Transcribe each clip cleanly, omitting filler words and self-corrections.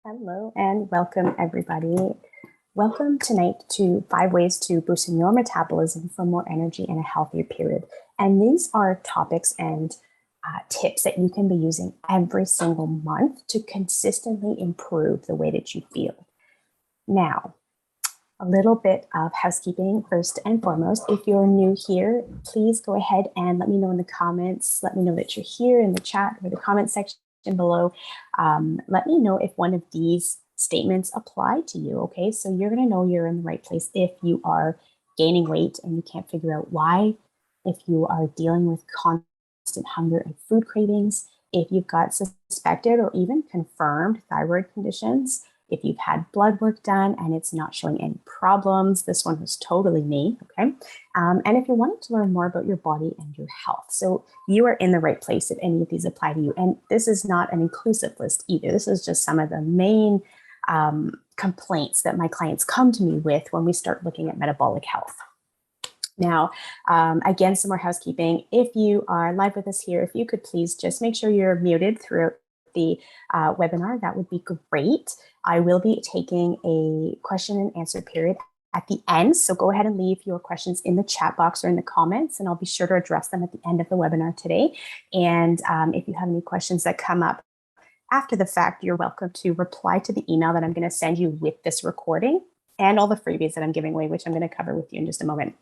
Hello and welcome everybody. Welcome tonight to 5 ways to boosting your metabolism for more energy in a healthier period. And these are topics and tips that you can be using every single month to consistently improve the way that you feel. Now, a little bit of housekeeping first and foremost. If you're new here, please go ahead and let me know in the comments. Let me know that you're here in the chat or the comment section below. Let me know if one of these statements apply to you, okay? So you're gonna know you're in the right place if you are gaining weight and you can't figure out why, if you are dealing with constant hunger and food cravings, if you've got suspected or even confirmed thyroid conditions, if you've had blood work done and it's not showing any problems. This one was totally me, okay? And if you're wanting to learn more about your body and your health. So you are in the right place if any of these apply to you. And this is not an inclusive list either. This is just some of the main complaints that my clients come to me with when we start looking at metabolic health. Now, again, some more housekeeping. If you are live with us here, if you could please just make sure you're muted throughout the webinar, that would be great. I will be taking a question and answer period at the end. So go ahead and leave your questions in the chat box or in the comments, and I'll be sure to address them at the end of the webinar today. And if you have any questions that come up after the fact, you're welcome to reply to the email that I'm going to send you with this recording and all the freebies that I'm giving away, which I'm going to cover with you in just a moment.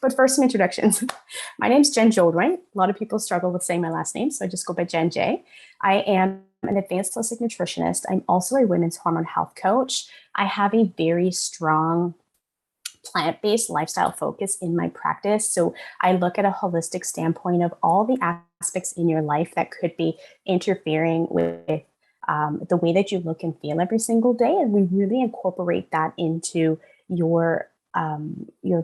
But first, some introductions. My name's Jenn J. A lot of people struggle with saying my last name, so I just go by Jenn J. I am an advanced holistic nutritionist. I'm also a women's hormone health coach. I have a very strong plant-based lifestyle focus in my practice. So I look at a holistic standpoint of all the aspects in your life that could be interfering with the way that you look and feel every single day. And we really incorporate that into your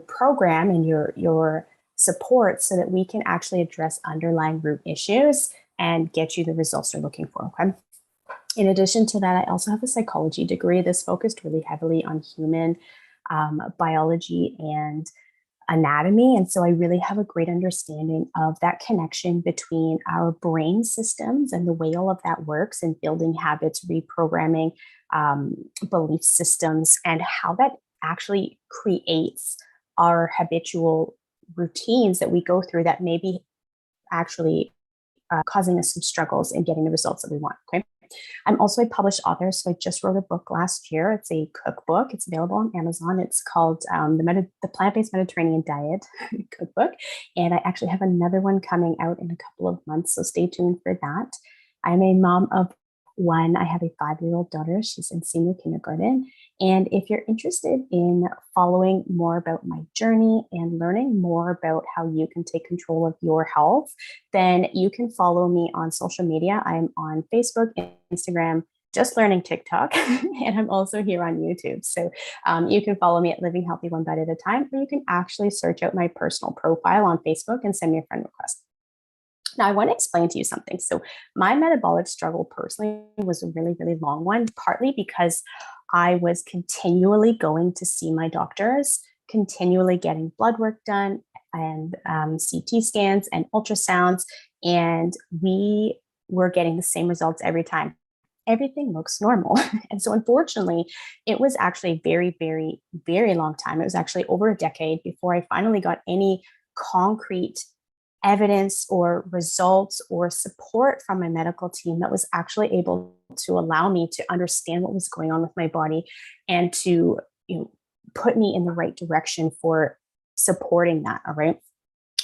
program and your support so that we can actually address underlying root issues and get you the results you're looking for, okay? In addition to that, I also have a psychology degree. This focused really heavily on human biology and anatomy. And so I really have a great understanding of that connection between our brain systems and the way all of that works and building habits, reprogramming belief systems, and how that actually creates our habitual routines that we go through that may be actually causing us some struggles in getting the results that we want, okay? I'm also a published author, so I just wrote a book last year. It's a cookbook. It's available on Amazon. It's called the Plant-Based Mediterranean Diet Cookbook, and I actually have another one coming out in a couple of months, so stay tuned for that. I'm a mom of one. I have a 5-year-old daughter. She's in senior kindergarten. And if you're interested in following more about my journey and learning more about how you can take control of your health, then you can follow me on social media. I'm on Facebook, Instagram, just learning TikTok, and I'm also here on YouTube. So you can follow me at Living Healthy One Bite at a Time, or you can actually search out my personal profile on Facebook and send me a friend request. Now, I want to explain to you something. So my metabolic struggle personally was a really, really long one, partly because I was continually going to see my doctors, continually getting blood work done and CT scans and ultrasounds, and we were getting the same results every time. Everything looks normal. And so unfortunately, it was actually a very, very, very long time. It was actually over a decade before I finally got any concrete evidence or results or support from my medical team that was actually able to allow me to understand what was going on with my body and to, put me in the right direction for supporting that. All right.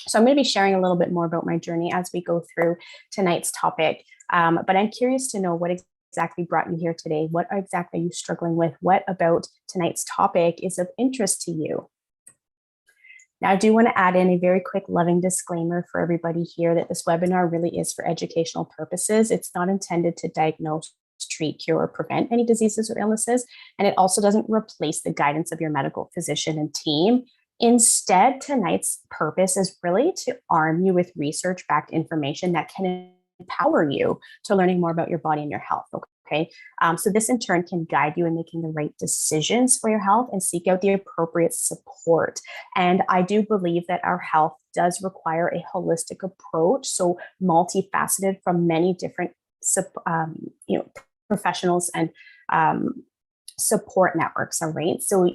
So I'm going to be sharing a little bit more about my journey as we go through tonight's topic. But I'm curious to know what exactly brought you here today. What exactly are you struggling with? What about tonight's topic is of interest to you? Now, I do want to add in a very quick loving disclaimer for everybody here that this webinar really is for educational purposes. It's not intended to diagnose, treat, cure, or prevent any diseases or illnesses. And it also doesn't replace the guidance of your medical physician and team. Instead, tonight's purpose is really to arm you with research-backed information that can empower you to learning more about your body and your health. Okay. So this in turn can guide you in making the right decisions for your health and seek out the appropriate support. And I do believe that our health does require a holistic approach, so multifaceted from many different professionals and support networks, all right? So,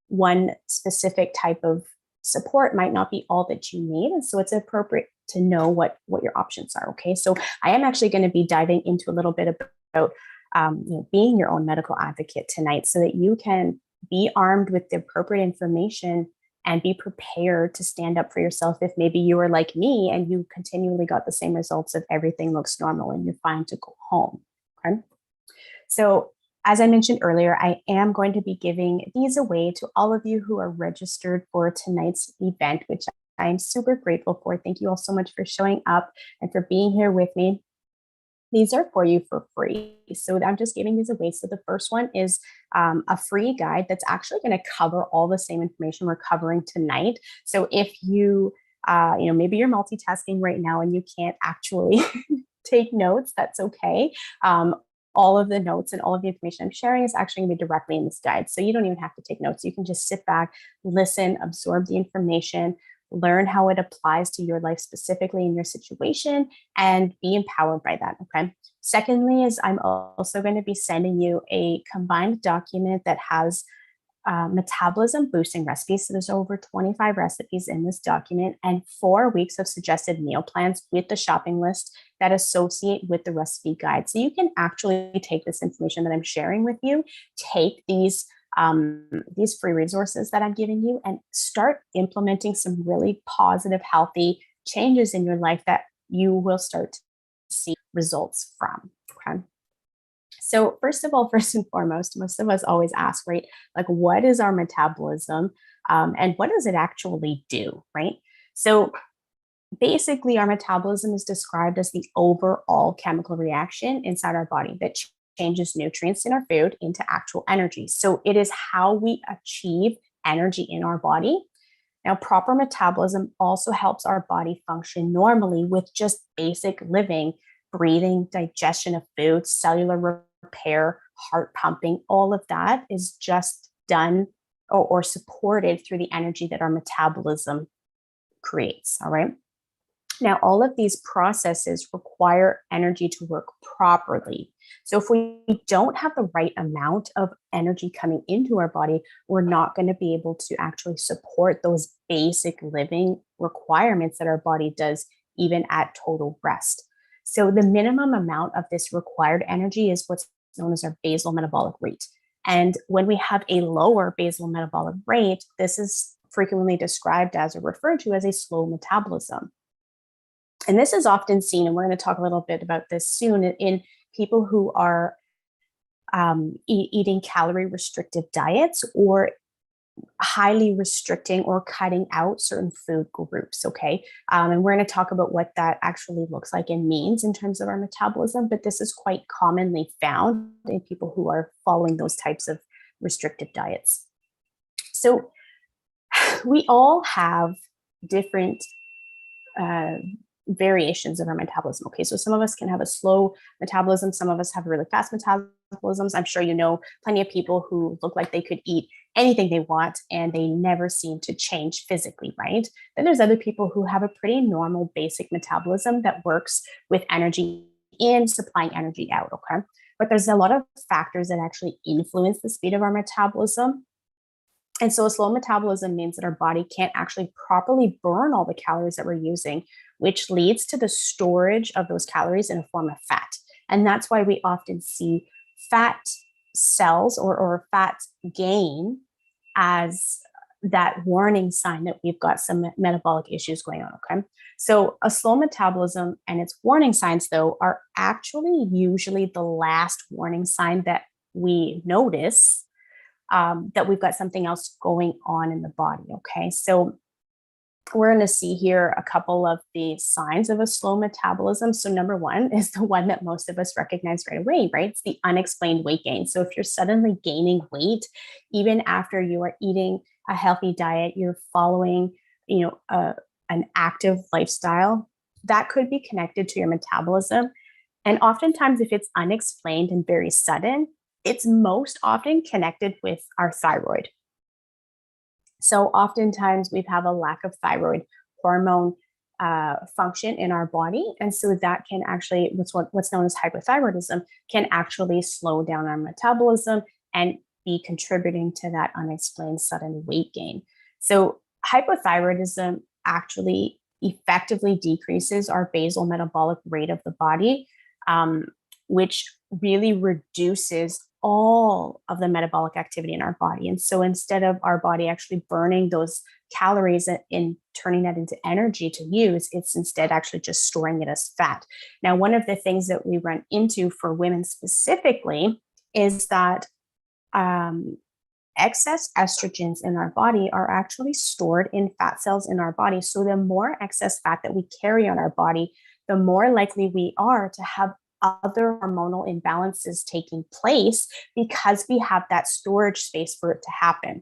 one specific type of support might not be all that you need. And so it's appropriate to know what your options are, okay? So I am actually going to be diving into a little bit about being your own medical advocate tonight so that you can be armed with the appropriate information and be prepared to stand up for yourself if maybe you are like me and you continually got the same results of everything looks normal and you're fine to go home, okay? So as I mentioned earlier, I am going to be giving these away to all of you who are registered for tonight's event, which I'm super grateful for. Thank you all so much for showing up and for being here with me. These are for you for free. So I'm just giving these away. So the first one is a free guide that's actually going to cover all the same information we're covering tonight. So if you, maybe you're multitasking right now and you can't actually take notes, that's okay. All of the notes and all of the information I'm sharing is actually going to be directly in this guide. So you don't even have to take notes. You can just sit back, listen, absorb the information, learn how it applies to your life specifically in your situation, and be empowered by that, okay? Secondly is I'm also going to be sending you a combined document that has metabolism boosting recipes. So there's over 25 recipes in this document and 4 weeks of suggested meal plans with the shopping list that associate with the recipe guide. So you can actually take this information that I'm sharing with you, take these free resources that I'm giving you and start implementing some really positive, healthy changes in your life that you will start to see results from, okay? So first of all, first and foremost, most of us always ask, right, like what is our metabolism and what does it actually do, right? So basically our metabolism is described as the overall chemical reaction inside our body that changes nutrients in our food into actual energy. So it is how we achieve energy in our body. Now, proper metabolism also helps our body function normally with just basic living, breathing, digestion of food, cellular repair, heart pumping. All of that is just done or supported through the energy that our metabolism creates, all right? Now, all of these processes require energy to work properly. So if we don't have the right amount of energy coming into our body, we're not going to be able to actually support those basic living requirements that our body does even at total rest. So the minimum amount of this required energy is what's known as our basal metabolic rate. And when we have a lower basal metabolic rate, this is frequently described as or referred to as a slow metabolism. And this is often seen, and we're going to talk a little bit about this soon, in people who are eating calorie restrictive diets or highly restricting or cutting out certain food groups, okay? And we're going to talk about what that actually looks like and means in terms of our metabolism, but this is quite commonly found in people who are following those types of restrictive diets. So we all have different variations of our metabolism. Okay, so some of us can have a slow metabolism, some of us have really fast metabolisms. I'm sure you know plenty of people who look like they could eat anything they want and they never seem to change physically, right? Then there's other people who have a pretty normal basic metabolism that works with energy in, supplying energy out, okay? But there's a lot of factors that actually influence the speed of our metabolism. And so a slow metabolism means that our body can't actually properly burn all the calories that we're using, which leads to the storage of those calories in a form of fat. And that's why we often see fat cells or fat gain as that warning sign that we've got some metabolic issues going on, okay? So a slow metabolism and its warning signs, though, are actually usually the last warning sign that we notice that we've got something else going on in the body, okay? So we're going to see here a couple of the signs of a slow metabolism. So number one is the one that most of us recognize right away, right? It's the unexplained weight gain. So if you're suddenly gaining weight, even after you are eating a healthy diet, you're following, an active lifestyle, that could be connected to your metabolism. And oftentimes, if it's unexplained and very sudden, it's most often connected with our thyroid. So oftentimes we have a lack of thyroid hormone function in our body. And so that can actually, what's known as hypothyroidism, can actually slow down our metabolism and be contributing to that unexplained sudden weight gain. So hypothyroidism actually effectively decreases our basal metabolic rate of the body, which really reduces all of the metabolic activity in our body. And so instead of our body actually burning those calories and turning that into energy to use, it's instead actually just storing it as fat. Now, one of the things that we run into for women specifically is that excess estrogens in our body are actually stored in fat cells in our body. So the more excess fat that we carry on our body, the more likely we are to have other hormonal imbalances taking place because we have that storage space for it to happen.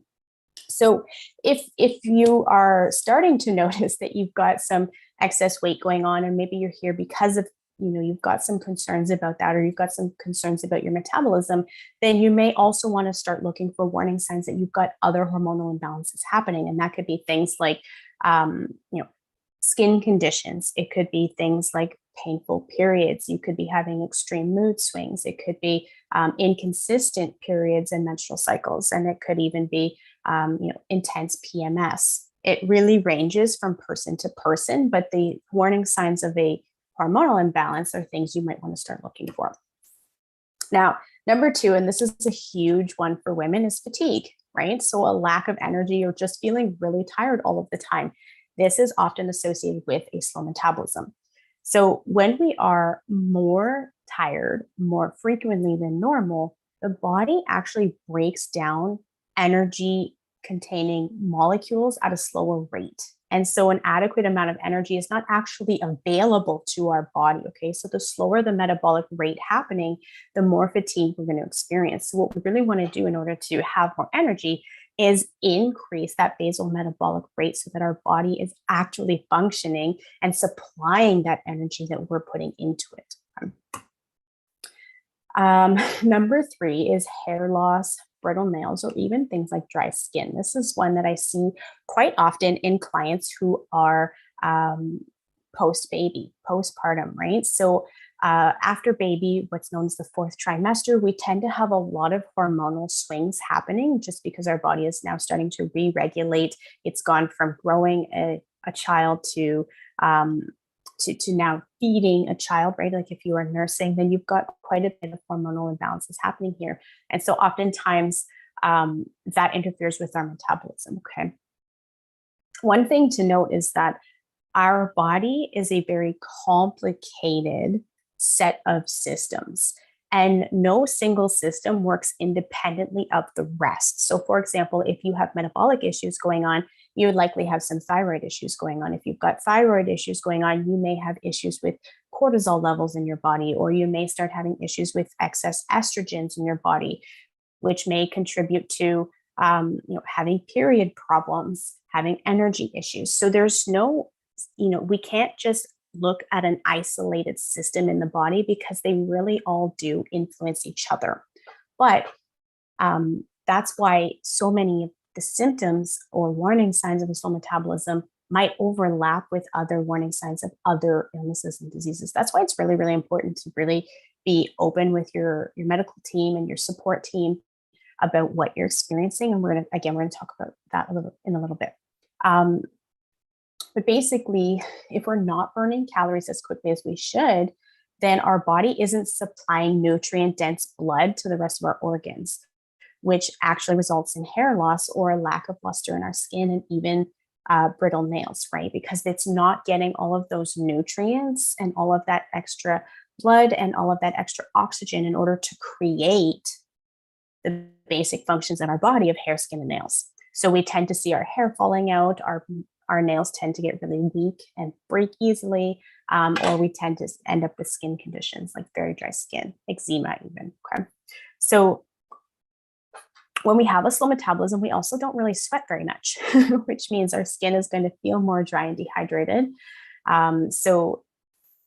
So if you are starting to notice that you've got some excess weight going on, and maybe you're here because of, you've got some concerns about that, or you've got some concerns about your metabolism, then you may also want to start looking for warning signs that you've got other hormonal imbalances happening. And that could be things like, skin conditions. It could be things like painful periods. You could be having extreme mood swings. It could be inconsistent periods and menstrual cycles. And it could even be, intense PMS. It really ranges from person to person, but the warning signs of a hormonal imbalance are things you might want to start looking for. Now, number 2, and this is a huge one for women, is fatigue, right? So a lack of energy or just feeling really tired all of the time. This is often associated with a slow metabolism. So when we are more tired more frequently than normal, the body actually breaks down energy containing molecules at a slower rate. And so an adequate amount of energy is not actually available to our body, okay? So the slower the metabolic rate happening, the more fatigue we're going to experience. So what we really want to do in order to have more energy is increase that basal metabolic rate so that our body is actually functioning and supplying that energy that we're putting into it. Number 3 is hair loss, brittle nails, or even things like dry skin. This is one that I see quite often in clients who are post-baby, postpartum, right? So after baby, what's known as the 4th trimester, we tend to have a lot of hormonal swings happening just because our body is now starting to re-regulate. It's gone from growing a child to now feeding a child, right? Like if you are nursing, then you've got quite a bit of hormonal imbalances happening here. And so oftentimes that interferes with our metabolism, okay? One thing to note is that our body is a very complicated set of systems, and no single system works independently of the rest. So for example, if you have metabolic issues going on, you would likely have some thyroid issues going on. If you've got thyroid issues going on, you may have issues with cortisol levels in your body, or you may start having issues with excess estrogens in your body, which may contribute to having period problems, having energy issues. So there's no, we can't just look at an isolated system in the body because they really all do influence each other. But that's why so many of the symptoms or warning signs of a slow metabolism might overlap with other warning signs of other illnesses and diseases. That's why it's really, really important to really be open with your medical team and your support team about what you're experiencing. And we're going to talk about that in a little bit. But basically, if we're not burning calories as quickly as we should, then our body isn't supplying nutrient-dense blood to the rest of our organs, which actually results in hair loss or a lack of luster in our skin and even brittle nails, right? Because it's not getting all of those nutrients and all of that extra blood and all of that extra oxygen in order to create the basic functions in our body of hair, skin, and nails. So we tend to see our hair falling out, our nails tend to get really weak and break easily, or we tend to end up with skin conditions like very dry skin, eczema even, okay? So when we have a slow metabolism, we also don't really sweat very much, which means our skin is going to feel more dry and dehydrated. So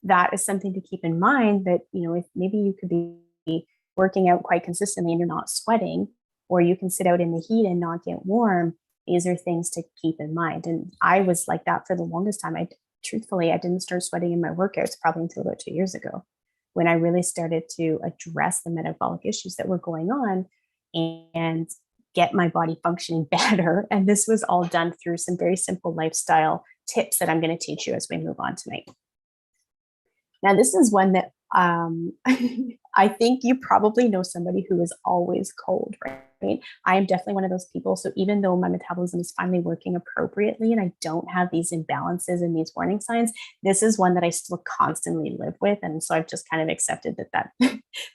that is something to keep in mind, that, if maybe you could be working out quite consistently and you're not sweating, or you can sit out in the heat and not get warm. These are things to keep in mind. And I was like that for the longest time. truthfully, I didn't start sweating in my workouts probably until about 2 years ago, when I really started to address the metabolic issues that were going on and get my body functioning better. And this was all done through some very simple lifestyle tips that I'm going to teach you as we move on tonight. Now, this is one that I think you probably know somebody who is always cold, right? I am definitely one of those people. So even though my metabolism is finally working appropriately and I don't have these imbalances and these warning signs, this is one that I still constantly live with. And so I've just kind of accepted that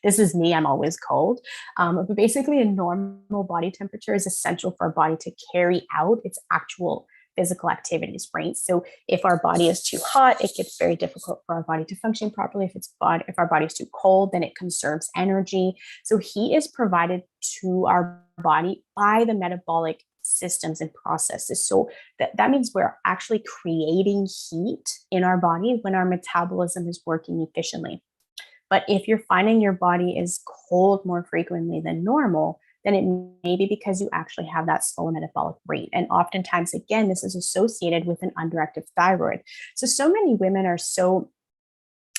this is me. I'm always cold. But basically, a normal body temperature is essential for our body to carry out its actual physical activities, right? So if our body is too hot, it gets very difficult for our body to function properly. If our body is too cold, then it conserves energy. So heat is provided to our body by the metabolic systems and processes. So that means we're actually creating heat in our body when our metabolism is working efficiently. But if you're finding your body is cold more frequently than normal, then it may be because you actually have that slower metabolic rate. And oftentimes, again, this is associated with an underactive thyroid. So many women are so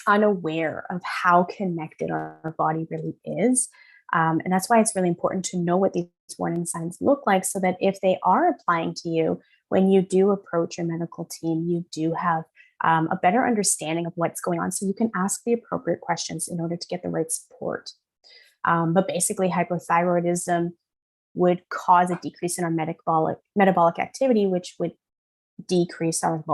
unaware of how connected our body really is. And that's why it's really important to know what these warning signs look like, so that if they are applying to you, when you do approach your medical team, you do have a better understanding of what's going on, so you can ask the appropriate questions in order to get the right support. But basically, hypothyroidism would cause a decrease in our metabolic activity, which would decrease our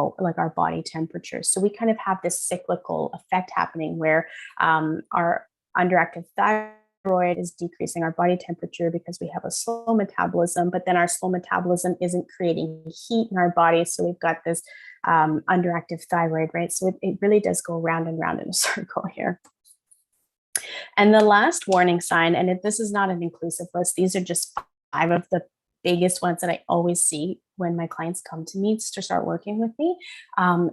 body temperature. So we kind of have this cyclical effect happening where our underactive thyroid is decreasing our body temperature because we have a slow metabolism, but then our slow metabolism isn't creating heat in our body. So we've got this underactive thyroid, right? So it really does go round and round in a circle here. And the last warning sign, and this is not an inclusive list, these are just 5 of the biggest ones that I always see when my clients come to me to start working with me,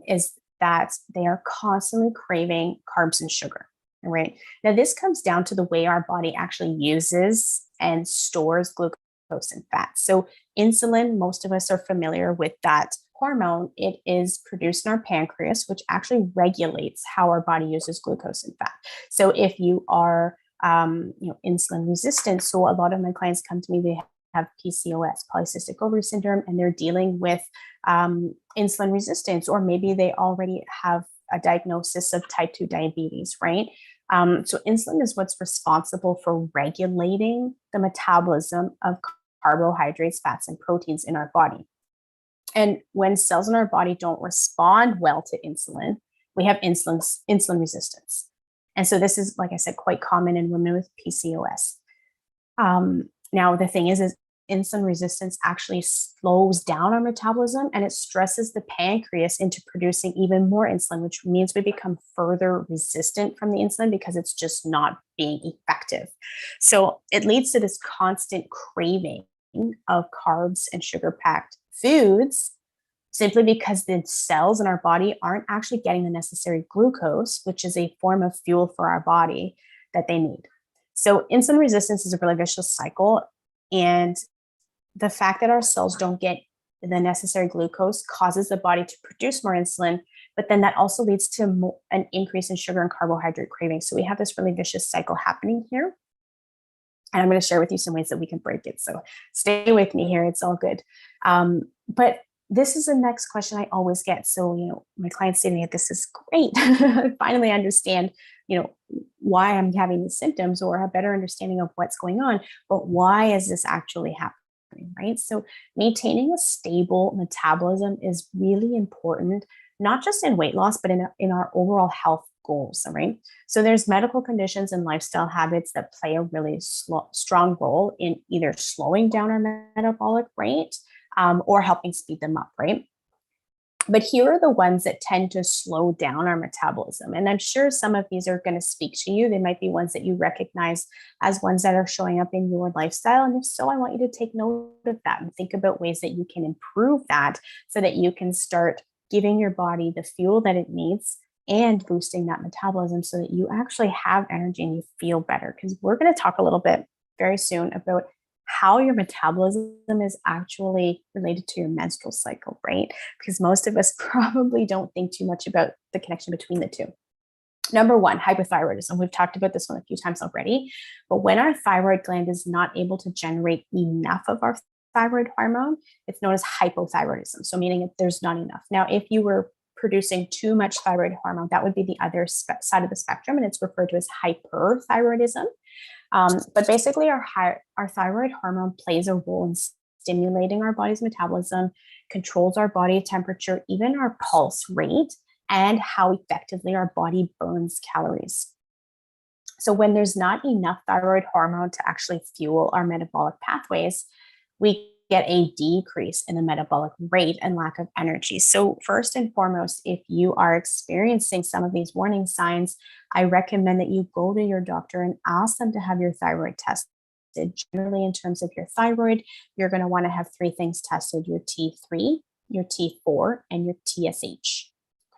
is that they are constantly craving carbs and sugar, right? Now, this comes down to the way our body actually uses and stores glucose and fat. So insulin, most of us are familiar with that hormone. It is produced in our pancreas, which actually regulates how our body uses glucose and fat. So if you are, insulin resistant, so a lot of my clients come to me, they have PCOS, polycystic ovary syndrome, and they're dealing with insulin resistance, or maybe they already have a diagnosis of type 2 diabetes, right? So insulin is what's responsible for regulating the metabolism of carbohydrates, fats, and proteins in our body. And when cells in our body don't respond well to insulin, we have insulin resistance. And so this is, like I said, quite common in women with PCOS. Now, the thing is insulin resistance actually slows down our metabolism, and it stresses the pancreas into producing even more insulin, which means we become further resistant from the insulin because it's just not being effective. So it leads to this constant craving of carbs and sugar-packed foods, simply because the cells in our body aren't actually getting the necessary glucose, which is a form of fuel for our body that they need. So insulin resistance is a really vicious cycle. And the fact that our cells don't get the necessary glucose causes the body to produce more insulin, but then that also leads to an increase in sugar and carbohydrate cravings. So we have this really vicious cycle happening here. And I'm going to share with you some ways that we can break it. So stay with me here. It's all good. But this is the next question I always get. So, my clients say to me, this is great. I finally understand, why I'm having these symptoms, or a better understanding of what's going on. But why is this actually happening, right? So maintaining a stable metabolism is really important, not just in weight loss, but in our overall health goals, right? So there's medical conditions and lifestyle habits that play a really strong role in either slowing down our metabolic rate or helping speed them up, right? But here are the ones that tend to slow down our metabolism. And I'm sure some of these are going to speak to you. They might be ones that you recognize as ones that are showing up in your lifestyle. And if so, I want you to take note of that and think about ways that you can improve that so that you can start giving your body the fuel that it needs and boosting that metabolism so that you actually have energy and you feel better. Because we're going to talk a little bit very soon about how your metabolism is actually related to your menstrual cycle, right? Because most of us probably don't think too much about the connection between the two. Number one, hypothyroidism. We've talked about this one a few times already, but when our thyroid gland is not able to generate enough of our thyroid hormone, it's known as hypothyroidism. So meaning there's not enough. Now, if you were producing too much thyroid hormone, that would be the other side of the spectrum, and it's referred to as hyperthyroidism. But basically, our thyroid hormone plays a role in stimulating our body's metabolism, controls our body temperature, even our pulse rate, and how effectively our body burns calories. So when there's not enough thyroid hormone to actually fuel our metabolic pathways, we get a decrease in the metabolic rate and lack of energy. So first and foremost, if you are experiencing some of these warning signs, I recommend that you go to your doctor and ask them to have your thyroid tested. Generally, in terms of your thyroid, you're going to want to have three things tested: your T3, your T4, and your TSH.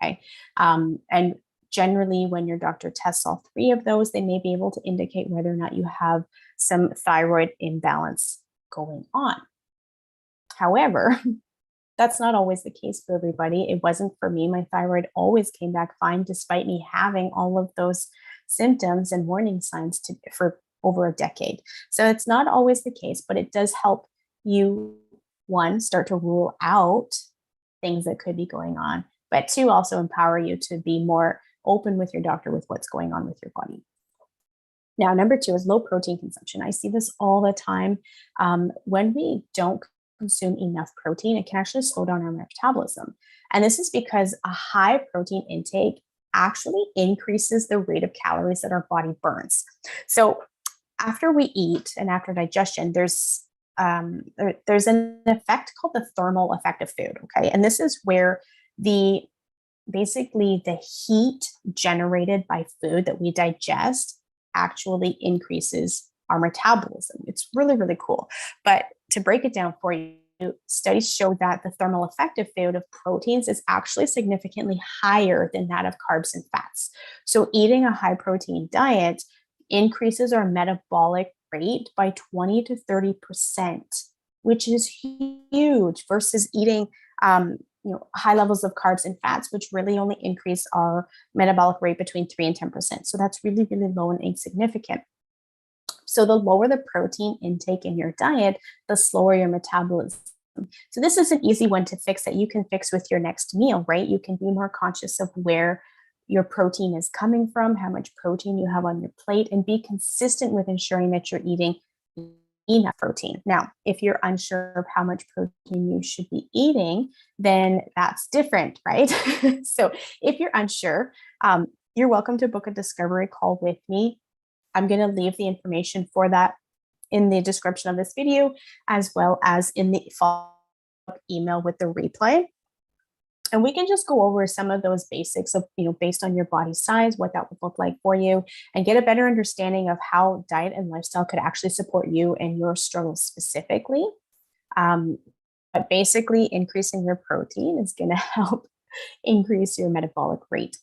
Okay. And generally, when your doctor tests all three of those, they may be able to indicate whether or not you have some thyroid imbalance going on. However, that's not always the case for everybody. It wasn't for me. My thyroid always came back fine despite me having all of those symptoms and warning signs for over a decade. So it's not always the case, but it does help you, one, start to rule out things that could be going on, but two, also empower you to be more open with your doctor with what's going on with your body. Now, number two is low protein consumption. I see this all the time. When we don't consume enough protein, it can actually slow down our metabolism. And this is because a high protein intake actually increases the rate of calories that our body burns. So after we eat and after digestion, there's an effect called the thermal effect of food. Okay. And this is where basically the heat generated by food that we digest actually increases our metabolism. It's really, really cool. But to break it down for you, studies show that the thermal effect of food of proteins is actually significantly higher than that of carbs and fats. So eating a high protein diet increases our metabolic rate by 20 to 30%, which is huge, versus eating high levels of carbs and fats, which really only increase our metabolic rate between 3 and 10%. So that's really, really low and insignificant. So the lower the protein intake in your diet, the slower your metabolism. So this is an easy one to fix that you can fix with your next meal, right? You can be more conscious of where your protein is coming from, how much protein you have on your plate, and be consistent with ensuring that you're eating enough protein. Now, if you're unsure of how much protein you should be eating, then that's different, right? So if you're unsure, you're welcome to book a discovery call with me. I'm going to leave the information for that in the description of this video, as well as in the follow-up email with the replay. And we can just go over some of those basics of, based on your body size, what that would look like for you, and get a better understanding of how diet and lifestyle could actually support you and your struggles specifically. But basically, increasing your protein is going to help increase your metabolic rate.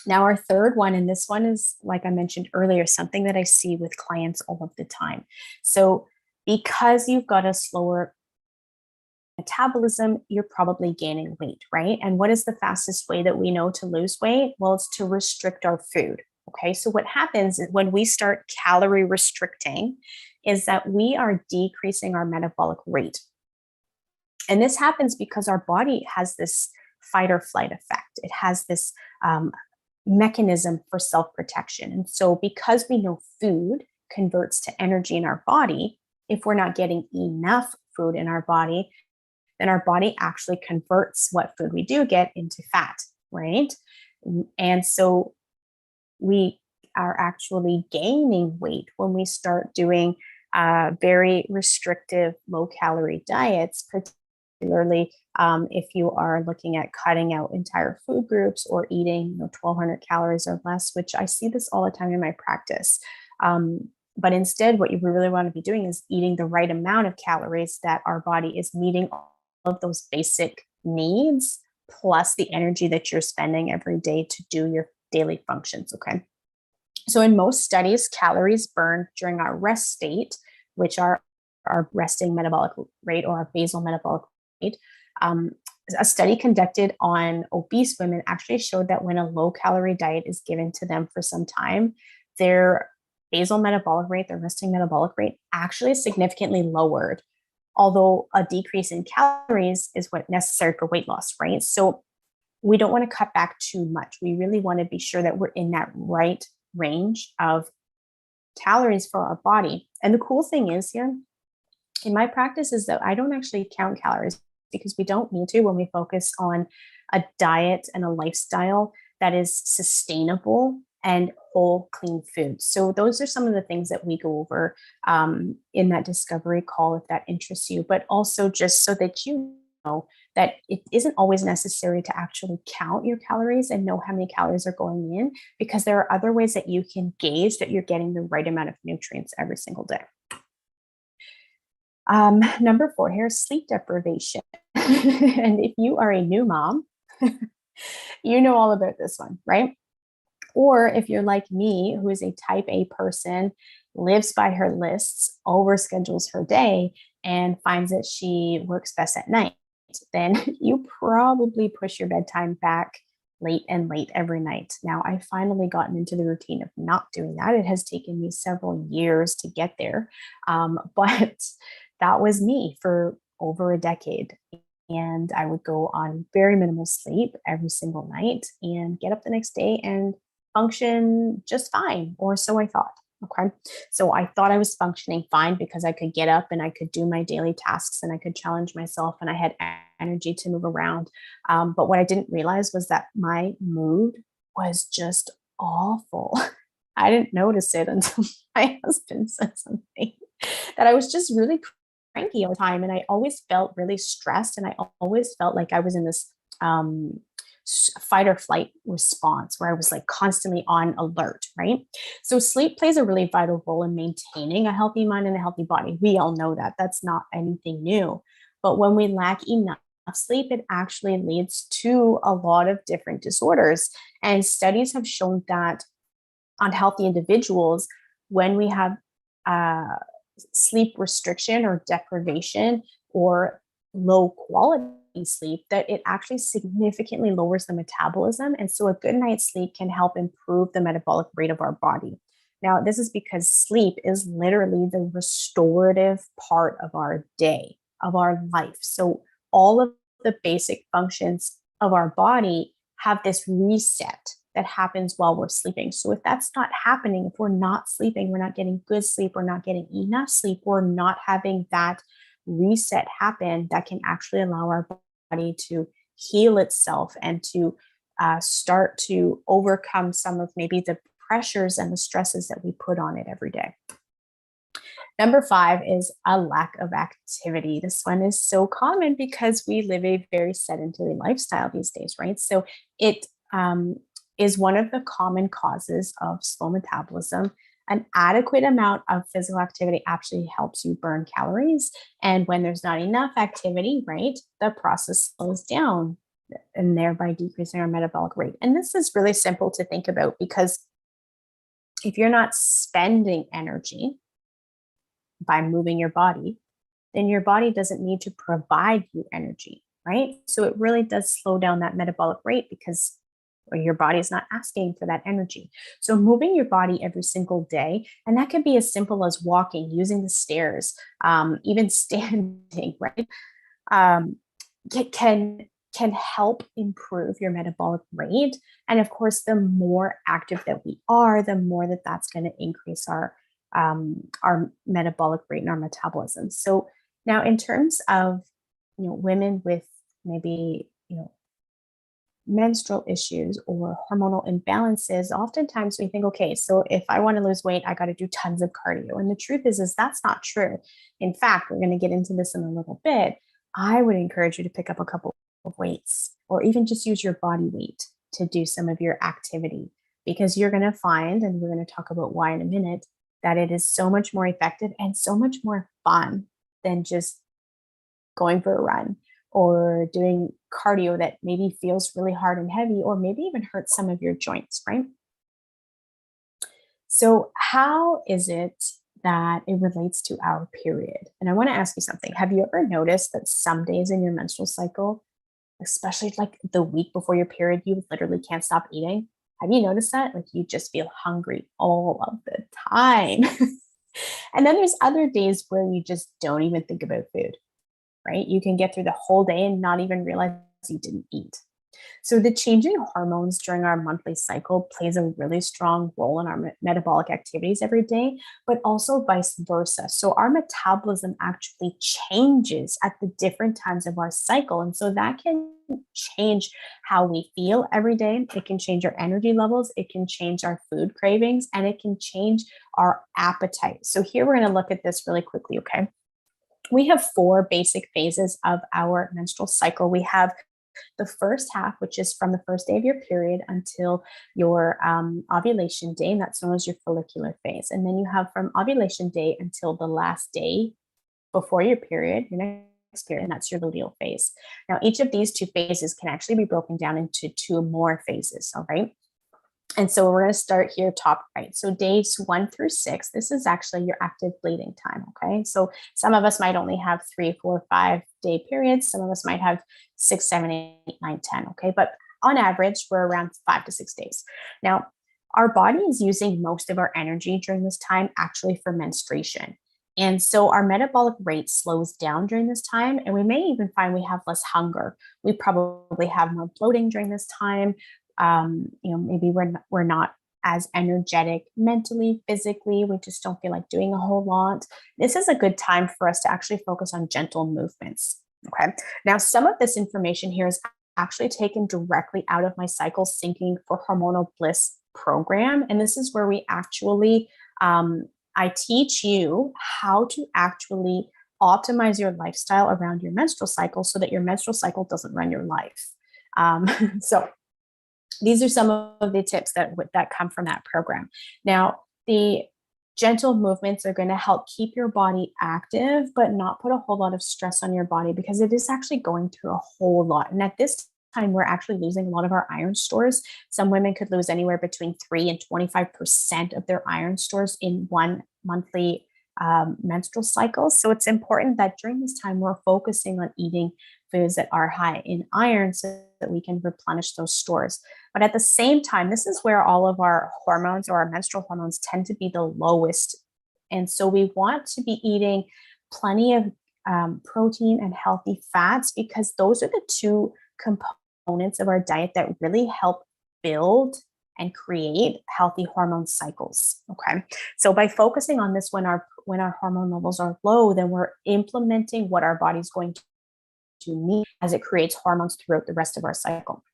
Now, our third one, and this one is, like I mentioned earlier, something that I see with clients all of the time. So because you've got a slower metabolism, you're probably gaining weight, right? And what is the fastest way that we know to lose weight? Well, it's to restrict our food. Okay, so what happens is when we start calorie restricting is that we are decreasing our metabolic rate. And this happens because our body has this fight or flight effect. It has this mechanism for self-protection. And so because we know food converts to energy in our body, if we're not getting enough food in our body, then our body actually converts what food we do get into fat, right? And so we are actually gaining weight when we start doing very restrictive, low-calorie diets, particularly if you are looking at cutting out entire food groups or eating 1,200 calories or less, which I see this all the time in my practice. But instead, what you really want to be doing is eating the right amount of calories that our body is meeting all of those basic needs, plus the energy that you're spending every day to do your daily functions, okay? So in most studies, calories burned during our rest state, which are our resting metabolic rate or our basal metabolic rate. A study conducted on obese women actually showed that when a low-calorie diet is given to them for some time, their basal metabolic rate, their resting metabolic rate, actually significantly lowered, although a decrease in calories is what's necessary for weight loss, right? So we don't want to cut back too much. We really want to be sure that we're in that right range of calories for our body. And the cool thing is here, in my practice, is that I don't actually count calories because we don't need to when we focus on a diet and a lifestyle that is sustainable and whole, clean food. So those are some of the things that we go over in that discovery call, if that interests you, but also just so that you know that it isn't always necessary to actually count your calories and know how many calories are going in, because there are other ways that you can gauge that you're getting the right amount of nutrients every single day. Number 4 here, sleep deprivation. And if you are a new mom, you know all about this one, right? Or if you're like me, who is a type A person, lives by her lists, overschedules her day, and finds that she works best at night, then you probably push your bedtime back late and late every night. Now, I've finally gotten into the routine of not doing that. It has taken me several years to get there, but that was me for over a decade. And I would go on very minimal sleep every single night and get up the next day and function just fine, or so I thought. Okay. So I thought I was functioning fine because I could get up and I could do my daily tasks and I could challenge myself and I had energy to move around. But what I didn't realize was that my mood was just awful. I didn't notice it until my husband said something, that I was just really cranky all the time. And I always felt really stressed. And I always felt like I was in this fight or flight response where I was like constantly on alert, right? So sleep plays a really vital role in maintaining a healthy mind and a healthy body. We all know that. That's not anything new. But when we lack enough sleep, it actually leads to a lot of different disorders. And studies have shown that on healthy individuals, when we have sleep restriction or deprivation or low quality sleep, that it actually significantly lowers the metabolism. And so a good night's sleep can help improve the metabolic rate of our body. Now, this is because sleep is literally the restorative part of our day, of our life. So all of the basic functions of our body have this reset that happens while we're sleeping. So if that's not happening, if we're not sleeping, we're not getting good sleep, we're not getting enough sleep, we're not having that reset happen, that can actually allow our body to heal itself and to start to overcome some of maybe the pressures and the stresses that we put on it every day. Number 5 is a lack of activity. This one is so common because we live a very sedentary lifestyle these days, right? So it is one of the common causes of slow metabolism. An adequate amount of physical activity actually helps you burn calories. And when there's not enough activity, right, the process slows down and thereby decreasing our metabolic rate. And this is really simple to think about, because if you're not spending energy by moving your body, then your body doesn't need to provide you energy, right? So it really does slow down that metabolic rate because your body is not asking for that energy. So moving your body every single day, and that can be as simple as walking, using the stairs, even standing, right? Can help improve your metabolic rate. And of course, the more active that we are, the more that that's going to increase our metabolic rate and our metabolism. So now, in terms of women with maybe menstrual issues or hormonal imbalances, oftentimes we think, okay, so if I want to lose weight, I got to do tons of cardio. And the truth is that's not true. In fact, we're going to get into this in a little bit. I would encourage you to pick up a couple of weights, or even just use your body weight to do some of your activity, because you're going to find, and we're going to talk about why in a minute, that it is so much more effective and so much more fun than just going for a run or doing cardio that maybe feels really hard and heavy, or maybe even hurts some of your joints, right? So how is it that it relates to our period. And I want to ask you something. Have you ever noticed that some days in your menstrual cycle, especially like the week before your period, you literally can't stop eating? Have you noticed that? Like you just feel hungry all of the time. And then there's other days where you just don't even think about food, right? You can get through the whole day and not even realize you didn't eat. So the changing hormones during our monthly cycle plays a really strong role in our metabolic activities every day, but also vice versa. So our metabolism actually changes at the different times of our cycle. And so that can change how we feel every day. It can change our energy levels. It can change our food cravings, and it can change our appetite. So here we're going to look at this really quickly, okay? We have 4 basic phases of our menstrual cycle. We have the first half, which is from the first day of your period until your ovulation day, and that's known as your follicular phase. And then you have from ovulation day until the last day before your period, your next period, and that's your luteal phase. Now, each of these 2 phases can actually be broken down into 2 more phases, all right? And so we're going to start here top right. So days 1 through 6, this is actually your active bleeding time, okay? So some of us might only have 3, 4, 5-day periods. Some of us might have 6, 7, 8, 9, 10, okay? But on average, we're around 5 to 6 days. Now, our body is using most of our energy during this time actually for menstruation. And so our metabolic rate slows down during this time, and we may even find we have less hunger. We probably have more bloating during this time. Maybe we're not as energetic mentally, physically. We just don't feel like doing a whole lot. This is a good time for us to actually focus on gentle movements. Okay. Now, some of this information here is actually taken directly out of my Cycle Syncing for Hormonal Bliss program. And this is where we actually, I teach you how to actually optimize your lifestyle around your menstrual cycle so that your menstrual cycle doesn't run your life. So these are some of the tips that come from that program. Now, the gentle movements are going to help keep your body active, but not put a whole lot of stress on your body because it is actually going through a whole lot. And at this time, we're actually losing a lot of our iron stores. Some women could lose anywhere between 3 and 25% of their iron stores in one monthly menstrual cycle. So it's important that during this time, we're focusing on eating foods that are high in iron so that we can replenish those stores. But at the same time, this is where all of our hormones or our menstrual hormones tend to be the lowest. And so we want to be eating plenty of protein and healthy fats because those are the 2 components of our diet that really help build and create healthy hormone cycles. Okay. So by focusing on this when our hormone levels are low, then we're implementing what our body's going to need as it creates hormones throughout the rest of our cycle.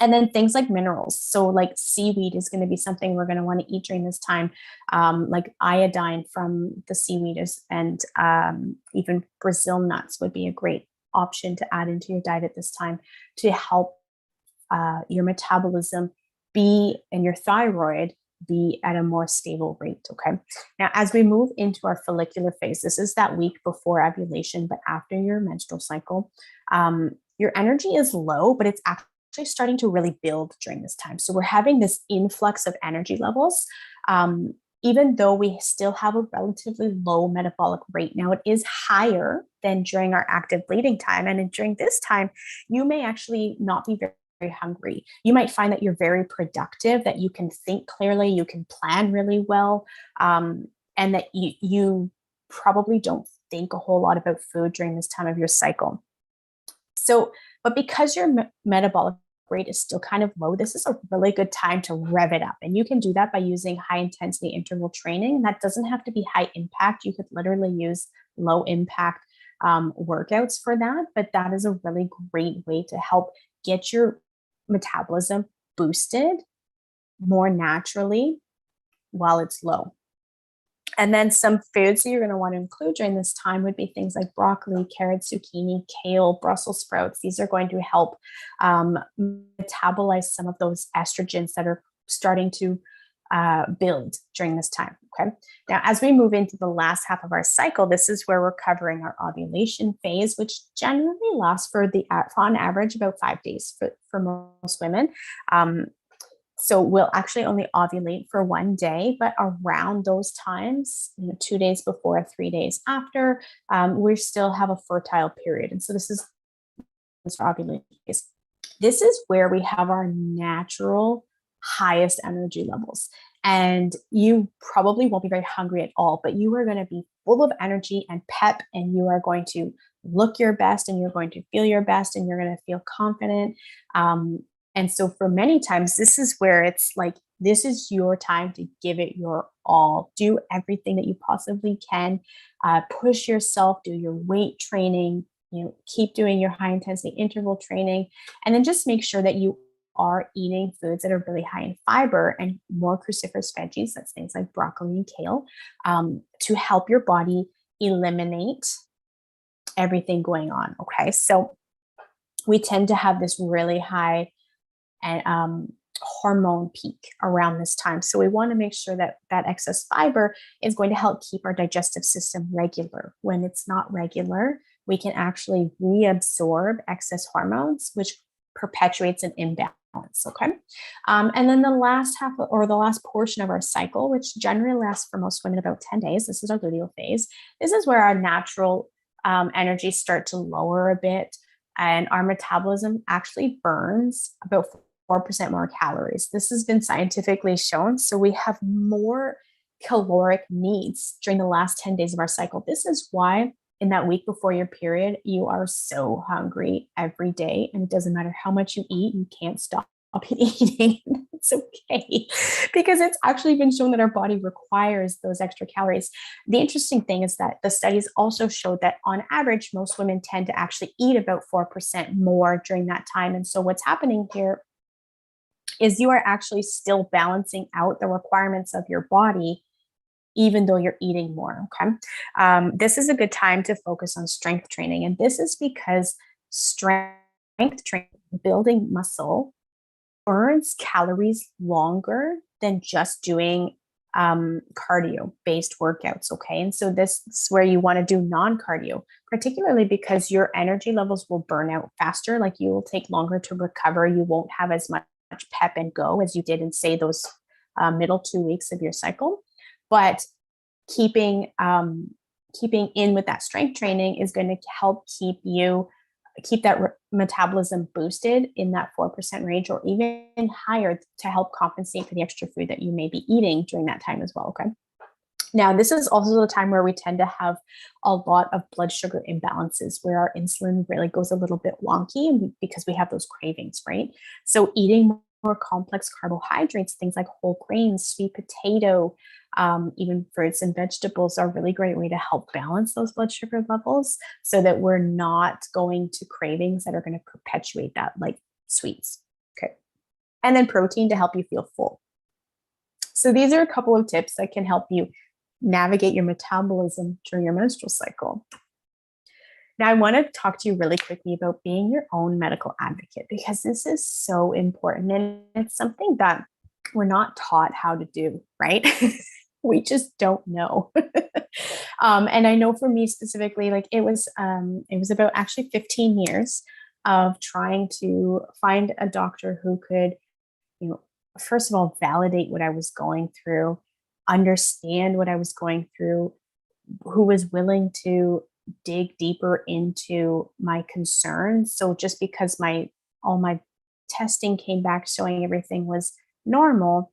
And then things like minerals. So like seaweed is going to be something we're going to want to eat during this time. Like iodine from the seaweed and even Brazil nuts would be a great option to add into your diet at this time to help your metabolism and your thyroid be at a more stable rate, okay? Now, as we move into our follicular phase, this is that week before ovulation, but after your menstrual cycle, your energy is low, but it's actually starting to really build during this time. So we're having this influx of energy levels, even though we still have a relatively low metabolic rate. Now, it is higher than during our active bleeding time. And during this time, you may actually not be very hungry. You might find that you're very productive, that you can think clearly, you can plan really well, and that you probably don't think a whole lot about food during this time of your cycle. So, but because your metabolic rate is still kind of low, this is a really good time to rev it up. And you can do that by using high intensity interval training. That doesn't have to be high impact. You could literally use low impact workouts for that, but that is a really great way to help get your metabolism boosted more naturally while it's low. And then some foods that you're going to want to include during this time would be things like broccoli, carrots, zucchini, kale, Brussels sprouts. These are going to help metabolize some of those estrogens that are starting to build during this time. Okay. Now, as we move into the last half of our cycle, this is where we're covering our ovulation phase, which generally lasts on average about 5 days for most women. So we'll actually only ovulate for 1 day, but around those times, 2 days before, 3 days after, we still have a fertile period. And so this is ovulation phase. This is where we have our natural highest energy levels. And you probably won't be very hungry at all, but you are going to be full of energy and pep, and you are going to look your best, and you're going to feel your best, and you're going to feel confident. And so for many times, this is where it's like, this is your time to give it your all. Do everything that you possibly can. Push yourself, do your weight training, keep doing your high intensity interval training, and then just make sure that you are eating foods that are really high in fiber and more cruciferous veggies. That's things like broccoli and kale, to help your body eliminate everything going on. Okay. So we tend to have this really high and hormone peak around this time. So we want to make sure that that excess fiber is going to help keep our digestive system regular. When it's not regular, we can actually reabsorb excess hormones, which perpetuates an imbalance. Okay. And then the last half, or the last portion of our cycle, which generally lasts for most women about 10 days. This is our luteal phase. This is where our natural energies start to lower a bit, and our metabolism actually burns about 4% more calories. This has been scientifically shown. So we have more caloric needs during the last 10 days of our cycle. This is why in that week before your period, you are so hungry every day. And it doesn't matter how much you eat, you can't stop eating. It's okay, because it's actually been shown that our body requires those extra calories. The interesting thing is that the studies also showed that on average, most women tend to actually eat about 4% more during that time. And so what's happening here is you are actually still balancing out the requirements of your body, even though you're eating more. Okay. This is a good time to focus on strength training. And this is because strength training, building muscle, burns calories longer than just doing cardio based workouts. Okay. And so this is where you want to do non-cardio, particularly because your energy levels will burn out faster. Like, you will take longer to recover. You won't have as much pep and go as you did in, say, those middle 2 weeks of your cycle. But keeping in with that strength training is going to help keep that metabolism boosted in that 4% range, or even higher, to help compensate for the extra food that you may be eating during that time as well. Okay. Now, this is also the time where we tend to have a lot of blood sugar imbalances, where our insulin really goes a little bit wonky because we have those cravings, right? So eating more complex carbohydrates, things like whole grains, sweet potato, even fruits and vegetables, are a really great way to help balance those blood sugar levels, so that we're not going to cravings that are going to perpetuate that, like sweets. Okay. And then protein to help you feel full. So these are a couple of tips that can help you navigate your metabolism during your menstrual cycle. Now, I want to talk to you really quickly about being your own medical advocate, because this is so important, and it's something that we're not taught how to do, right? We just don't know. And I know for me specifically, like, it was about actually 15 years of trying to find a doctor who could, first of all, validate what I was going through, understand what I was going through, who was willing to dig deeper into my concerns. So just because all my testing came back showing everything was normal,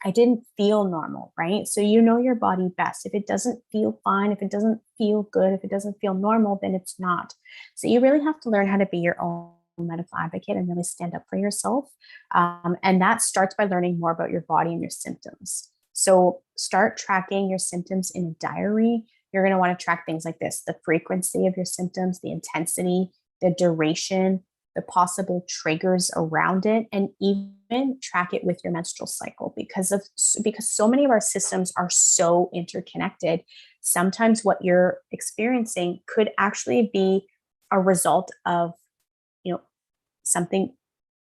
I didn't feel normal, right? So you know your body best. If it doesn't feel fine, if it doesn't feel good, if it doesn't feel normal, then it's not. So you really have to learn how to be your own medical advocate and really stand up for yourself. And that starts by learning more about your body and your symptoms. So start tracking your symptoms in a diary. You're going to want to track things like this: the frequency of your symptoms, the intensity, the duration, the possible triggers around it, and even track it with your menstrual cycle, because so many of our systems are so interconnected. Sometimes what you're experiencing could actually be a result of, something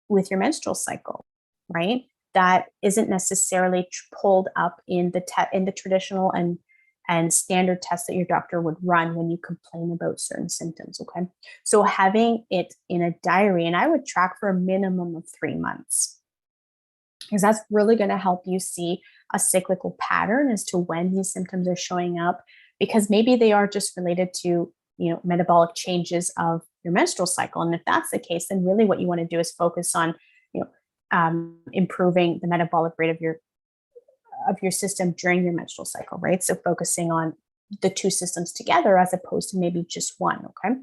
with your menstrual cycle, right? That isn't necessarily pulled up in the traditional and standard tests that your doctor would run when you complain about certain symptoms. Okay. So having it in a diary, and I would track for a minimum of 3 months. because that's really going to help you see a cyclical pattern as to when these symptoms are showing up, because maybe they are just related to, metabolic changes of your menstrual cycle. And if that's the case, then really what you want to do is focus on, improving the metabolic rate of your system during your menstrual cycle, right? So focusing on the two systems together as opposed to maybe just one, okay?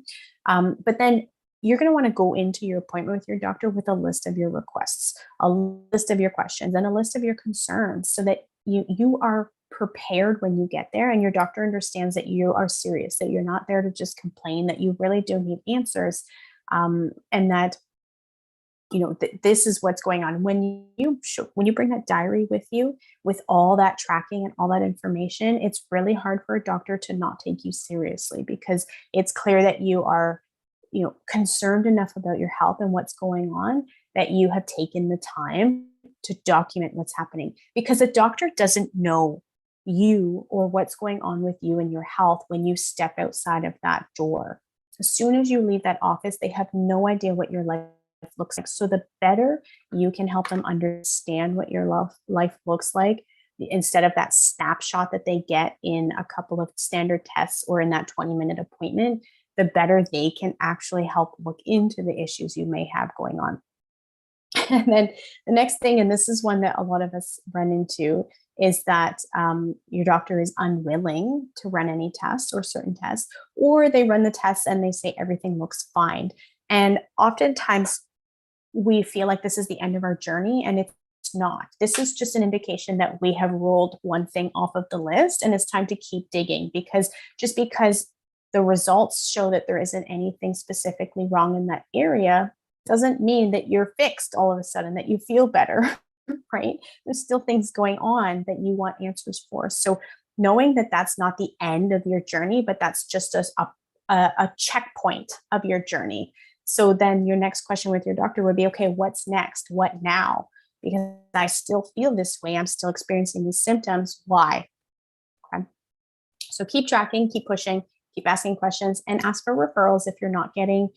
But then you're going to want to go into your appointment with your doctor with a list of your requests, a list of your questions, and a list of your concerns, so that you are prepared when you get there, and your doctor understands that you are serious, that you're not there to just complain, that you really do need answers, and that this is what's going on. When you bring that diary with you, with all that tracking and all that information, it's really hard for a doctor to not take you seriously, because it's clear that you are concerned enough about your health and what's going on, that you have taken the time to document what's happening, because a doctor doesn't know you or what's going on with you and your health when you step outside of that door. As soon as you leave that office, they have no idea what your life looks like. So the better you can help them understand what your life looks like, instead of that snapshot that they get in a couple of standard tests or in that 20-minute appointment, the better they can actually help look into the issues you may have going on. And then the next thing, and this is one that a lot of us run into, is that your doctor is unwilling to run any tests or certain tests, or they run the tests and they say everything looks fine. And oftentimes we feel like this is the end of our journey, and it's not. This is just an indication that we have rolled one thing off of the list, and it's time to keep digging, because just because the results show that there isn't anything specifically wrong in that area doesn't mean that you're fixed all of a sudden, that you feel better, right? There's still things going on that you want answers for. So knowing that that's not the end of your journey, but that's just a checkpoint of your journey. So then your next question with your doctor would be, okay, what's next? What now? Because I still feel this way. I'm still experiencing these symptoms. Why? Okay. So keep tracking, keep pushing, keep asking questions, and ask for referrals if you're not getting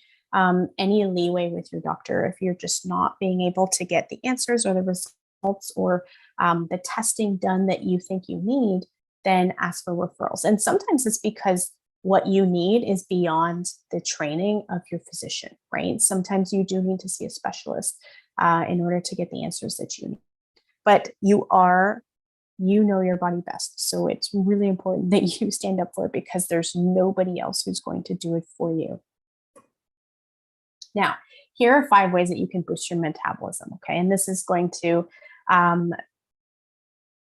any leeway with your doctor. If you're just not being able to get the answers or the results or the testing done that you think you need, then ask for referrals. And sometimes it's because what you need is beyond the training of your physician, right? Sometimes you do need to see a specialist in order to get the answers that you need. But you know your body best. So it's really important that you stand up for it, because there's nobody else who's going to do it for you. Now, here are 5 ways that you can boost your metabolism, okay? And this is going to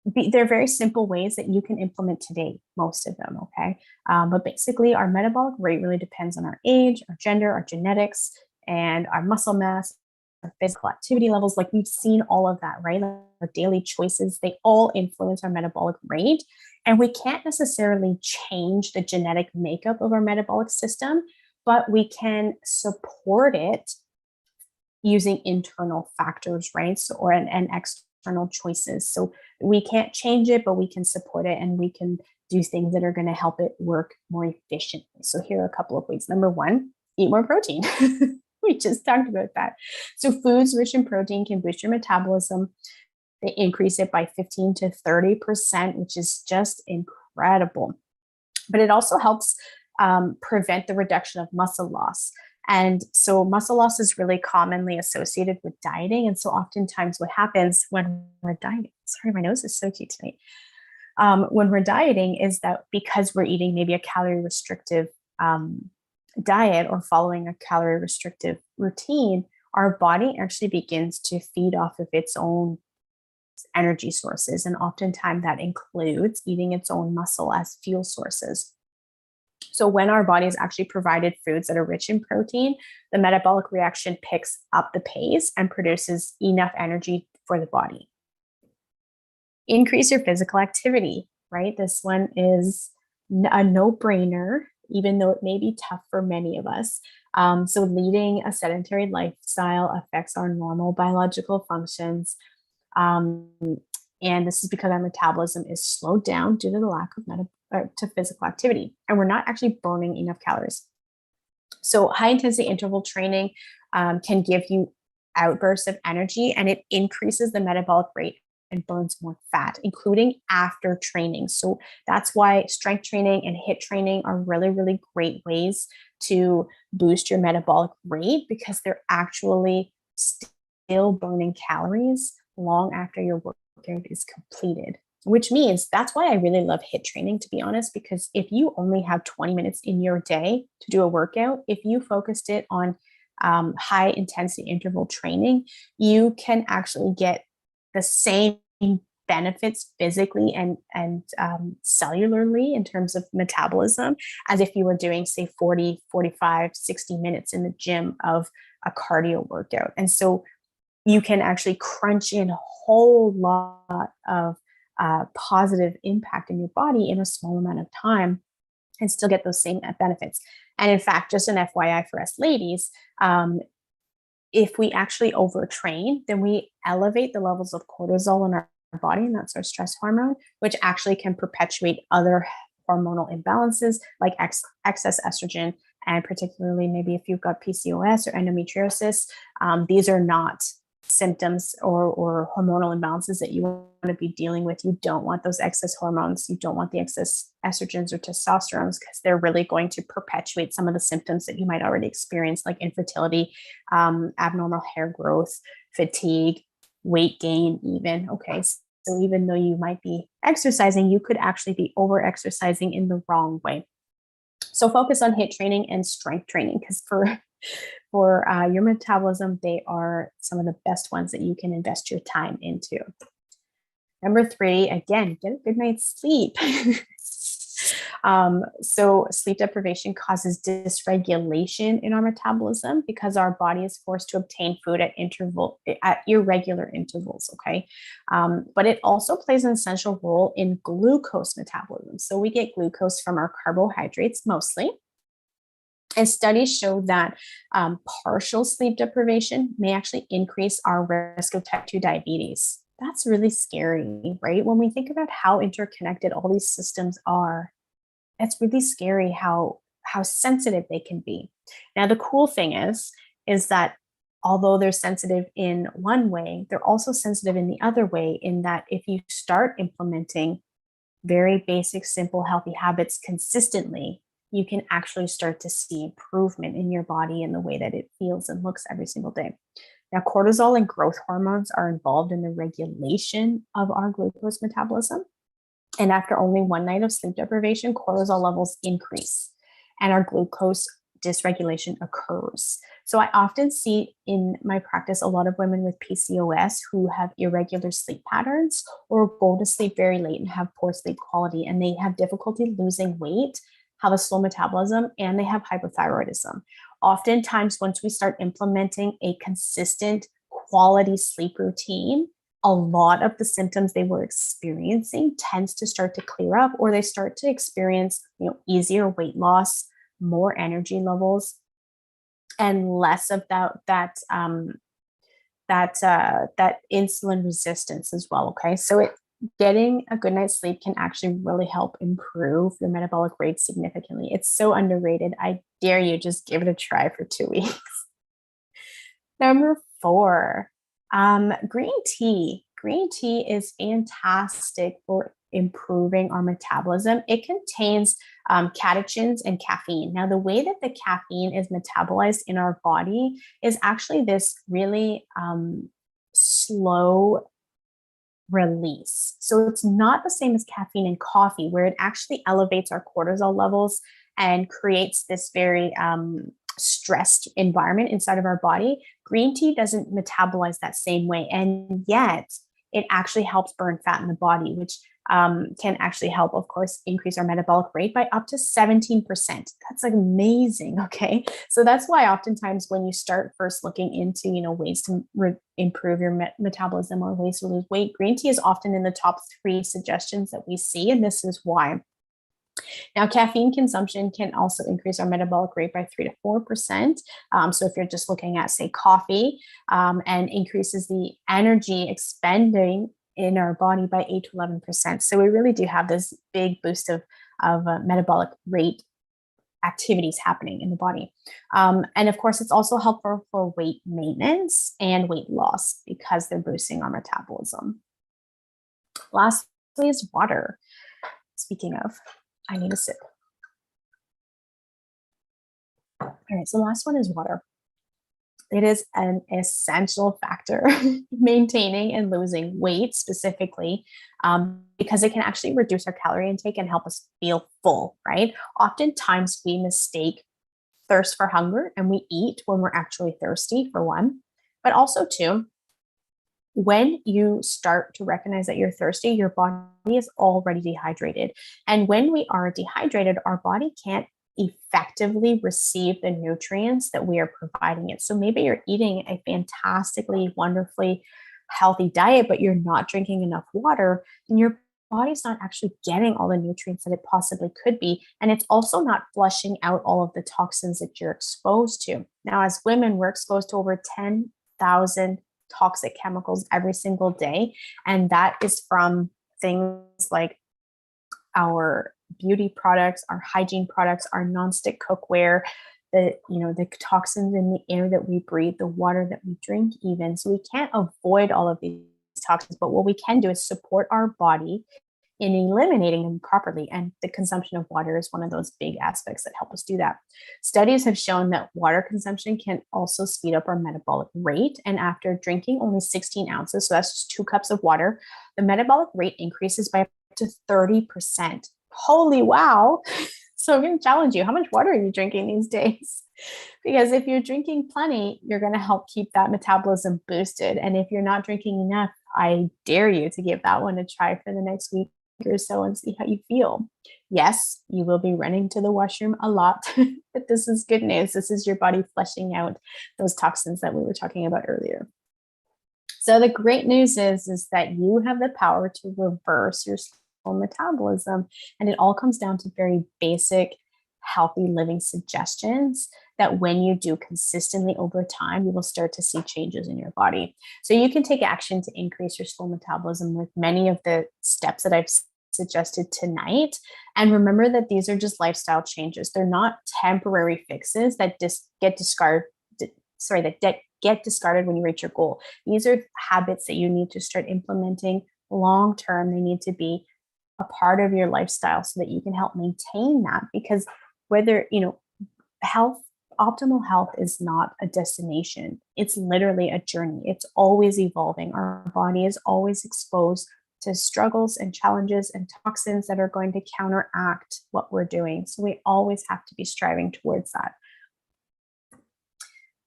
they're very simple ways that you can implement today, most of them, okay? But basically, our metabolic rate really depends on our age, our gender, our genetics, and our muscle mass, our physical activity levels. Like, we've seen all of that, right? Our daily choices, they all influence our metabolic rate. And we can't necessarily change the genetic makeup of our metabolic system, but we can support it using internal factors, right? So, and external choices. So we can't change it, but we can support it, and we can do things that are going to help it work more efficiently. So here are a couple of ways. Number 1, eat more protein. We just talked about that. So foods rich in protein can boost your metabolism. They increase it by 15 to 30%, which is just incredible. But it also helps prevent the reduction of muscle loss. And so muscle loss is really commonly associated with dieting. And so oftentimes what happens when we're dieting, sorry, my nose is so cute tonight. When we're dieting, is that because we're eating maybe a calorie restrictive diet or following a calorie restrictive routine, our body actually begins to feed off of its own energy sources. And oftentimes that includes eating its own muscle as fuel sources. So when our body is actually provided foods that are rich in protein, the metabolic reaction picks up the pace and produces enough energy for the body. Increase your physical activity, right? This one is a no-brainer, even though it may be tough for many of us. So leading a sedentary lifestyle affects our normal biological functions. And this is because our metabolism is slowed down due to the lack of physical activity, and we're not actually burning enough calories. So high intensity interval training can give you outbursts of energy, and it increases the metabolic rate and burns more fat, including after training. So that's why strength training and HIIT training are really, really great ways to boost your metabolic rate, because they're actually still burning calories long after your workout is completed. Which means that's why I really love HIIT training, to be honest, because if you only have 20 minutes in your day to do a workout, if you focused it on high intensity interval training, you can actually get the same benefits physically and cellularly in terms of metabolism as if you were doing, say, 40, 45, 60 minutes in the gym of a cardio workout. And so you can actually crunch in a whole lot of positive impact in your body in a small amount of time and still get those same benefits. And in fact, just an FYI for us ladies, if we actually overtrain, then we elevate the levels of cortisol in our body, and that's our stress hormone, which actually can perpetuate other hormonal imbalances like excess estrogen, and particularly maybe if you've got PCOS or endometriosis. These are not symptoms or hormonal imbalances that you want to be dealing with. You don't want those excess hormones. You don't want the excess estrogens or testosterones, because they're really going to perpetuate some of the symptoms that you might already experience, like infertility, abnormal hair growth, fatigue, weight gain even. Okay, so even though you might be exercising, you could actually be over exercising in the wrong way. So focus on HIIT training and strength training, because for your metabolism, they are some of the best ones that you can invest your time into. Number 3, again, get a good night's sleep. So sleep deprivation causes dysregulation in our metabolism because our body is forced to obtain food at irregular intervals. Okay. But it also plays an essential role in glucose metabolism. So we get glucose from our carbohydrates mostly. And studies show that partial sleep deprivation may actually increase our risk of type 2 diabetes. That's really scary, right? When we think about how interconnected all these systems are, it's really scary how sensitive they can be. Now, the cool thing is that although they're sensitive in one way, they're also sensitive in the other way, in that if you start implementing very basic, simple, healthy habits consistently, you can actually start to see improvement in your body and the way that it feels and looks every single day. Now, cortisol and growth hormones are involved in the regulation of our glucose metabolism. And after only one night of sleep deprivation, cortisol levels increase and our glucose dysregulation occurs. So I often see in my practice a lot of women with PCOS who have irregular sleep patterns or go to sleep very late and have poor sleep quality, and they have difficulty losing weight, have a slow metabolism, and they have hypothyroidism. Oftentimes, once we start implementing a consistent quality sleep routine, a lot of the symptoms they were experiencing tends to start to clear up, or they start to experience, easier weight loss, more energy levels, and less of that insulin resistance as well. Okay, so getting a good night's sleep can actually really help improve your metabolic rate significantly. It's so underrated. I dare you, just give it a try for 2 weeks. Number 4, green tea. Green tea is fantastic for improving our metabolism. It contains catechins and caffeine. Now, the way that the caffeine is metabolized in our body is actually this really slow release. So it's not the same as caffeine in coffee, where it actually elevates our cortisol levels and creates this very stressed environment inside of our body. Green tea doesn't metabolize that same way, and yet it actually helps burn fat in the body, which can actually help, of course, increase our metabolic rate by up to 17%. That's amazing. Okay, so that's why oftentimes when you start first looking into ways to improve your metabolism or ways to lose weight, green tea is often in the top 3 suggestions that we see, and this is why. Now, caffeine consumption can also increase our metabolic rate by 3 to 4%. So if you're just looking at, say, coffee, and increases the energy expending in our body by 8 to 11%. So we really do have this big boost of metabolic rate activities happening in the body. And of course, it's also helpful for weight maintenance and weight loss because they're boosting our metabolism. Lastly is water. Speaking of, I need a sip. All right, so the last one is water. It is an essential factor maintaining and losing weight specifically, because it can actually reduce our calorie intake and help us feel full, right? Oftentimes we mistake thirst for hunger and we eat when we're actually thirsty, for one. But also, two, when you start to recognize that you're thirsty, your body is already dehydrated. And when we are dehydrated, our body can't effectively receive the nutrients that we are providing it. So maybe you're eating a fantastically, wonderfully healthy diet, but you're not drinking enough water, and your body's not actually getting all the nutrients that it possibly could be. And it's also not flushing out all of the toxins that you're exposed to. Now, as women, we're exposed to over 10,000 toxic chemicals every single day. And that is from things like our beauty products, our hygiene products, our nonstick cookware, the toxins in the air that we breathe, the water that we drink even. So we can't avoid all of these toxins, but what we can do is support our body in eliminating them properly. And the consumption of water is one of those big aspects that help us do that. Studies have shown that water consumption can also speed up our metabolic rate. And after drinking only 16 ounces, so that's just 2 cups of water, the metabolic rate increases by up to 30%. Holy wow. So I'm going to challenge you. How much water are you drinking these days? Because if you're drinking plenty, you're going to help keep that metabolism boosted. And if you're not drinking enough, I dare you to give that one a try for the next week or so and see how you feel. Yes, you will be running to the washroom a lot, but this is good news. This is your body flushing out those toxins that we were talking about earlier. So the great news is that you have the power to reverse your metabolism, and it all comes down to very basic healthy living suggestions that when you do consistently over time, you will start to see changes in your body. So you can take action to increase your slow metabolism with many of the steps that I've suggested tonight. And remember that these are just lifestyle changes. They're not temporary fixes that get discarded when you reach your goal. These are habits that you need to start implementing long term. They need to be a part of your lifestyle so that you can help maintain that, because optimal health is not a destination. It's literally a journey. It's always evolving. Our body is always exposed to struggles and challenges and toxins that are going to counteract what we're doing. So we always have to be striving towards that.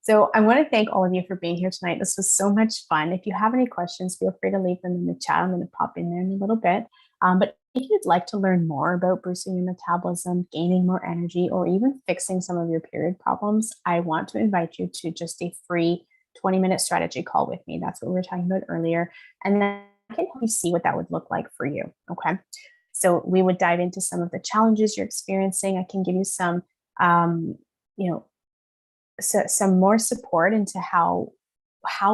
So I want to thank all of you for being here tonight. This was so much fun. If you have any questions, feel free to leave them in the chat. I'm going to pop in there in a little bit. But if you'd like to learn more about boosting your metabolism, gaining more energy, or even fixing some of your period problems, I want to invite you to just a free 20-minute strategy call with me. That's what we were talking about earlier. And then I can help you see what that would look like for you. Okay. So we would dive into some of the challenges you're experiencing. I can give you some, some more support into how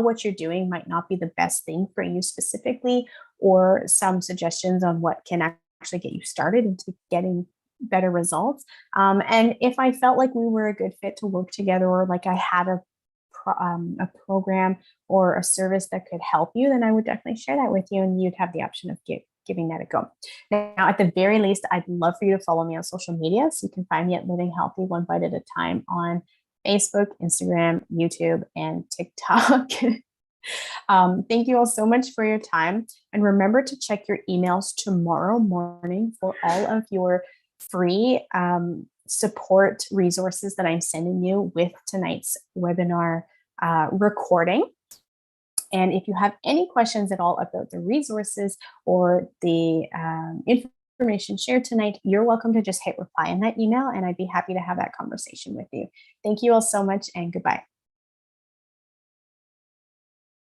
what you're doing might not be the best thing for you specifically, or some suggestions on what can actually get you started into getting better results. And if I felt like we were a good fit to work together, or like I had a program or a service that could help you, then I would definitely share that with you, and you'd have the option of giving that a go. Now, at the very least, I'd love for you to follow me on social media. So you can find me at Living Healthy One Bite at a Time on Facebook, Instagram, YouTube, and TikTok. Thank you all so much for your time. And remember to check your emails tomorrow morning for all of your free support resources that I'm sending you with tonight's webinar recording. And if you have any questions at all about the resources or the information shared tonight, you're welcome to just hit reply in that email, and I'd be happy to have that conversation with you. Thank you all so much, and goodbye.